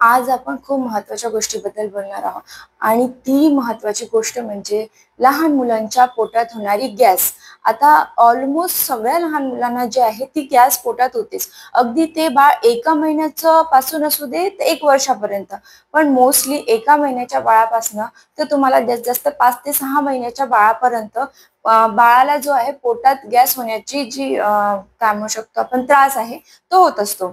आज आपण खूप महत्त्वाच्या गोष्टीबद्दल बोलणार आहोत आणि ती महत्त्वाची गोष्ट म्हणजे लहान मुलांच्या पोटात होणारी गॅस. आता ऑलमोस्ट सगळ्या लहान मुलांना जे आहे ती गॅस पोटात होतेच. अगदी ते बाळ 1 महिन्याचं पासून असू दे ते 1 वर्षापर्यंत. पण मोस्टली 1 महिन्याच्या बाळापासून तर तुम्हाला जास्तीत जास्त 5 ते 6 महिन्याच्या बाळापर्यंत बाळाला जो आहे पोटात गॅस होण्याची जी काय म्हणू शकतो आपण त्रास आहे तो होत असतो.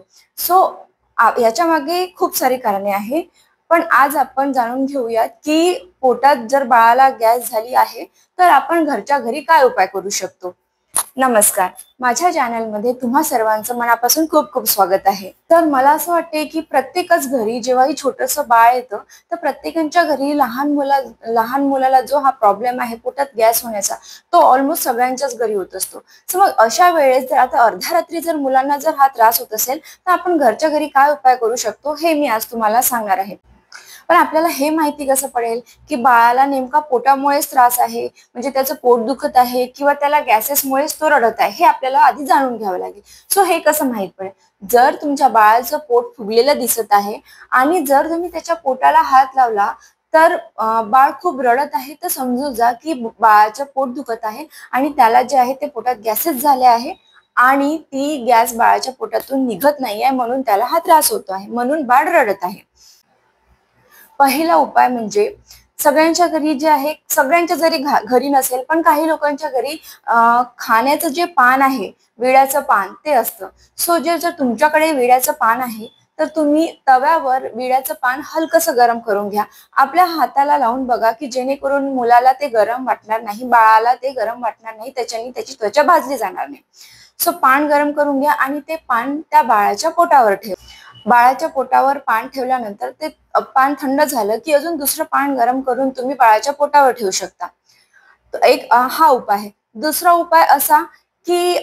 याच्या मागे खूप सारी कारणे आहे. पण आज आपण जाणून घेऊयात की पोटात जर बाळाला गॅस झाली आहे तर आपण घरच्या घरी काय उपाय करू शकतो. नमस्कार, माझ्या चॅनलमध्ये तुम्हा सर्वांचं मनापासून खूप खूप स्वागत आहे. तर मला असं वाटते की प्रत्येकच घरी जेव्हाही छोटंसं बाळ येतं तर प्रत्येकाच्या घरी लहान मुलाला जो हा प्रॉब्लेम आहे पोटात गॅस होण्याचा तो ऑलमोस्ट सगळ्यांच्याच घरी होत असतो. सो मग अशा वेळेस जर आता अर्ध्या रात्री जर मुलांना जर हा त्रास होत असेल तर आपण घरच्या घरी काय उपाय करू शकतो हे मी आज तुम्हाला सांगणार आहे. पण आपल्याला हे माहिती कसं पडेल की बाळाला नेमका पोटामुळेच त्रास आहे, म्हणजे त्याचं पोट दुखत आहे किंवा त्याला गॅसेसमुळेच तो रडत आहे, हे आपल्याला आधी जाणून घ्यावं लागेल. सो हे कसं माहित पडेल? जर तुमच्या बाळाचं पोट फुगलेलं दिसत आहे आणि जर तुम्ही त्याच्या पोटाला हात लावला तर बाळ खूप रडत आहे तर समजू जा की बाळाचं पोट दुखत आहे आणि त्याला जे आहे ते पोटात गॅसेस झाले आहे आणि ती गॅस बाळाच्या पोटातून निघत नाहीये, म्हणून त्याला हा त्रास होतो आहे, म्हणून बाळ रडत आहे. पहिला उपाय म्हणजे सगळ्यांच्या घरी जे आहे, सगळ्यांच्या जरी घरी नसेल पण काही लोकांच्या घरी खाण्याचं जे पान आहे, विड्याचं पान ते असतं. सो जर तुमच्याकडे विड्याचं पान आहे तर तुम्ही तव्यावर विड्याचं पान हलकसं गरम करून घ्या. आपल्या हाताला लावून बघा की जेणेकरून मुलाला ते गरम वाटणार नाही, बाळाला ते गरम वाटणार नाही, त्याच्याने त्याची त्वचा भाजली जाणार नाही. सो पान गरम करून घ्या आणि ते पान त्या बाळाच्या पोटावर ठेवा. बाळाच्या पोटावर पान ठेवल्यानंतर ते पान थंड झालं की अजून दुसरं पान गरम करून तुम्ही बाळाच्या पोटावर ठेवू शकता. एक हा उपाय आहे. दुसरा उपाय असा की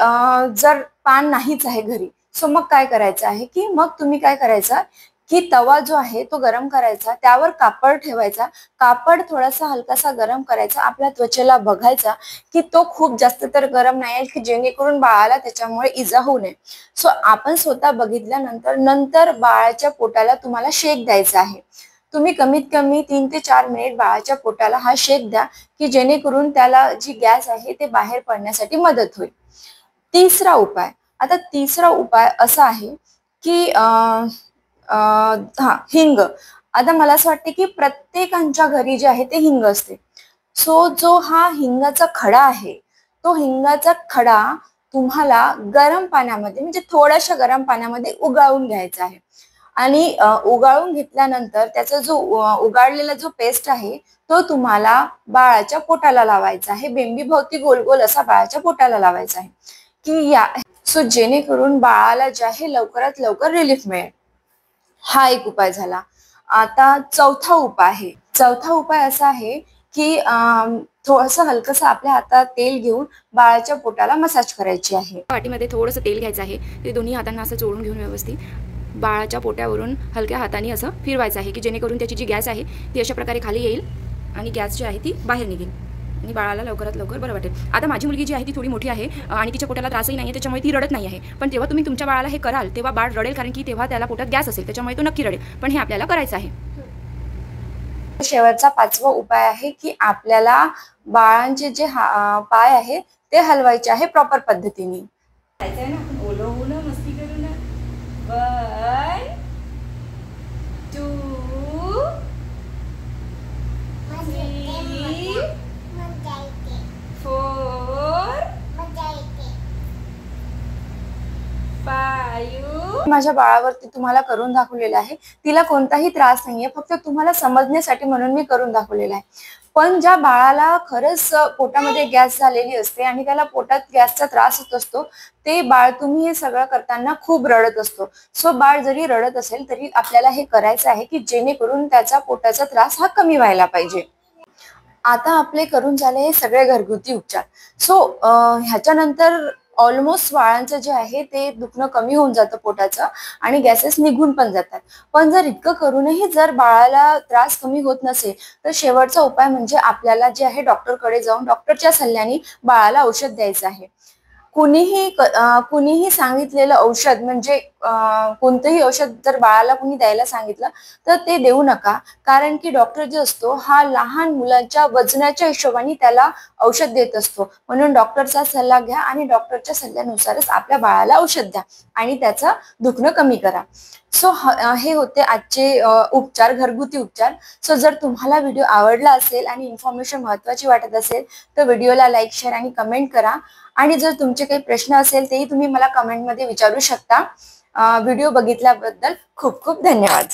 जर पान नाहीच आहे घरी, सो मग काय करायचं आहे की मग तुम्ही काय करायचं की तवा जो आहे तो गरम करायचा, त्यावर कापड ठेवायचा, कापड थोडासा हलकासा गरम करायचा, आपल्या त्वचेला बघायचा की तो खूप जास्त तर गरम नाही आहे की जेणेकरून बाळाला त्याच्यामुळे इजा होऊ नये. सो आपण स्वतः बघितल्यानंतर बाळाच्या पोटाला तुम्हाला शेक द्यायचा आहे. तुम्ही कमीत कमी 3 ते 4 मिनिट बाळाच्या पोटाला हा शेक द्या की जेणेकरून त्याला जी गॅस आहे ते बाहेर पडण्यासाठी मदत होईल. तिसरा उपाय असा आहे की हिंग. आता मला असं वाटते की प्रत्येकाच्या घरी जे आहे ते हिंग असते. सो जो हा हिंगाचा खडा आहे तो हिंगाचा खडा तुम्हाला गरम पाण्यामध्ये, म्हणजे थोड्याशा गरम पाण्यामध्ये उगाळून घ्यायचा आहे आणि उगाळून घेतल्यानंतर त्याचा जो उगाळलेला जो पेस्ट आहे तो तुम्हाला बाळाच्या पोटाला लावायचा आहे. बेंबीभोवती गोल गोल असा बाळाच्या पोटाला लावायचा आहे की जेणेकरून बाळाला जे आहे लवकरात लवकर रिलीफ मिळेल. हा एक उपाय झाला. आता चौथा उपाय असा आहे की थोडंसं हलकसं आपल्या हातात तेल घेऊन बाळाच्या पोटाला मसाज करायची आहे. वाटीमध्ये थोडंसं तेल घ्यायचं आहे, ते दोन्ही हातांना असं चोळून घेऊन व्यवस्थित बाळाच्या पोटावरून हलक्या हाताने असं फिरवायचं आहे की जेणेकरून त्याची जी गॅस आहे ती अशा प्रकारे खाली येईल आणि गॅस जी आहे ती बाहेर निघेल आणि बाळाला लवकरात लवकर बरं वाटेल. आता माझी मुलगी जी आहे ती थोडी मोठी आहे आणि तिच्या पोटाला त्रासही नाही आहे, त्याच्यामुळे ती रडत नाही आहे. पण जेव्हा तुम्ही तुमच्या बाळाला हे कराल तेव्हा बाळ रडेल, कारण की तेव्हा त्याला पोटात गॅस असेल, त्याच्यामुळे तो नक्की रडेल. पण हे आपल्याला करायचं आहे. शेवटचा 5वा उपाय आहे की आपल्याला बाळांचे जे पाय आहे ते हलवायचे आहे प्रॉपर पद्धतीने. माझ्या बाळावरती तुम्हाला करून दाखवलेलं आहे. तिला कोणताही त्रास नाहीये, फक्त तुम्हाला समजण्यासाठी म्हणून मी करून दाखवलेलं आहे. पण ज्या बाळाला खरंच पोटामध्ये गॅस झालेली असते आणि त्याला पोटात गॅसचा त्रास होत असतो ते बाळ तुम्ही हे सगळं करताना खूप रडत असतो. सो बाळ जरी रडत असेल तरी आपल्याला हे करायचं आहे की जेणेकरून त्याचा पोटाचा त्रास हा कमी व्हायला पाहिजे. आता आपले करून झाले हे सगळे घरगुती उपचार. सो ह्याच्यानंतर ऑलमोस्ट बाळांचं जे आहे ते दुखणं कमी होऊन जातं पोटाचं आणि गॅसेस निघून पण जातात. पण जर इतकं करूनही जर बाळाला त्रास कमी होत नसेल तर शेवटचा उपाय म्हणजे आपल्याला जे आहे डॉक्टरकडे जाऊन डॉक्टरच्या सल्ल्याने बाळाला औषध द्यायचं आहे. कुणीही सांगितलेलं औषध म्हणजे कोणतंही औषध जर बाळाला कोणी द्यायला सांगितलं तर ते देऊ नका, कारण की डॉक्टर जो असतो हा लहान मुलांच्या वजनाच्या हिशोबाने त्याला औषध देत असतो. म्हणून डॉक्टरचा सल्ला घ्या आणि डॉक्टरच्या सल्ल्यानुसारच आपल्या बाळाला औषध द्या आणि त्याचं दुखणं कमी करा. सो हे होते आजचे उपचार, घरगुती उपचार. सो जर तुम्हाला व्हिडिओ आवडला असेल आणि इन्फॉर्मेशन महत्त्वाची वाटत असेल तर व्हिडिओला लाईक, शेअर आणि कमेंट करा. आणि जर तुमचे काही प्रश्न असेल तेही तुम्ही मला कमेंटमध्ये विचारू शकता. व्हिडिओ बघितल्याबद्दल खूप खूप धन्यवाद.